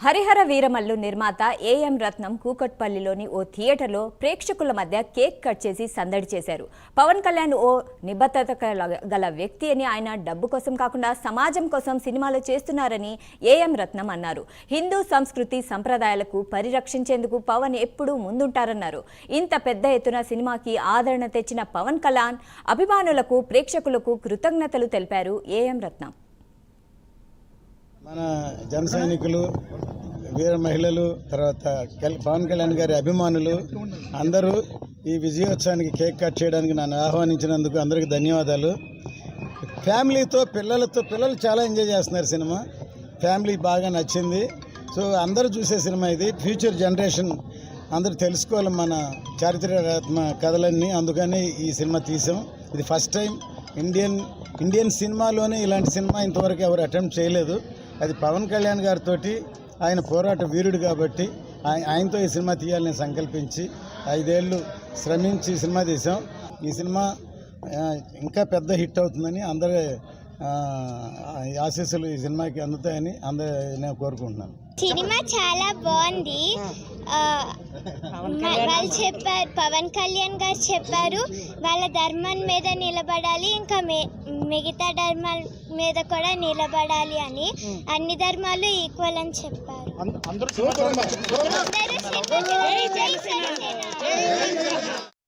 హరిహర వీరమల్లు నిర్మాత ఏఎం రత్నం కూకట్పల్లిలోని ఓ థియేటర్లో ప్రేక్షకుల మధ్య కేక్ కట్ చేసి సందడి చేశారు. పవన్ కళ్యాణ్ ఓ నిబద్ధత గల వ్యక్తి అని, ఆయన డబ్బు కోసం కాకుండా సమాజం కోసం సినిమాలు చేస్తున్నారని ఏఎం రత్నం అన్నారు. హిందూ సంస్కృతి సంప్రదాయాలకు పరిరక్షించేందుకు పవన్ ఎప్పుడూ ముందుంటారన్నారు. ఇంత పెద్ద ఎత్తున సినిమాకి ఆదరణ తెచ్చిన పవన్ కళ్యాణ్ అభిమానులకు, ప్రేక్షకులకు కృతజ్ఞతలు తెలిపారు ఏఎం రత్నం. మన జన సైనికులు, వీర మహిళలు, తర్వాత పవన్ కళ్యాణ్ గారి అభిమానులు అందరూ ఈ విజయోత్సవానికి కేక్ కట్ చేయడానికి నన్ను ఆహ్వానించినందుకు అందరికీ ధన్యవాదాలు. ఫ్యామిలీతో పిల్లలు చాలా ఎంజాయ్ చేస్తున్నారు. సినిమా ఫ్యామిలీ బాగా నచ్చింది. సో అందరూ చూసే సినిమా ఇది. ఫ్యూచర్ జనరేషన్ అందరూ తెలుసుకోవాలి మన చారిత్రక కథలన్నీ. అందుకని ఈ సినిమా తీసాం. ఇది ఫస్ట్ టైం ఇండియన్ సినిమాలోనే ఇలాంటి సినిమా ఇంతవరకు ఎవరు అటెంప్ట్ చేయలేదు. అది పవన్ కళ్యాణ్ గారితో, ఆయన పోరాట వీరుడు కాబట్టి ఆయనతో ఈ సినిమా తీయాలని సంకల్పించి 5 ఏళ్ళు శ్రమించి సినిమా తీసాం. ఈ సినిమా ఇంకా పెద్ద హిట్ అవుతుందని అందరి ఆశీస్సులు ఈ సినిమాకి అందుతాయని నేను కోరుకుంటున్నాను. సినిమా చాలా బాగుంది. వాళ్ళు చెప్పారు, పవన్ కళ్యాణ్ గారు చెప్పారు, వాళ్ళ ధర్మం మీద నిలబడాలి, ఇంకా మిగతా ధర్మాల మీద కూడా నిలబడాలి అని. అన్ని ధర్మాలు ఈక్వల్ అని చెప్పారు.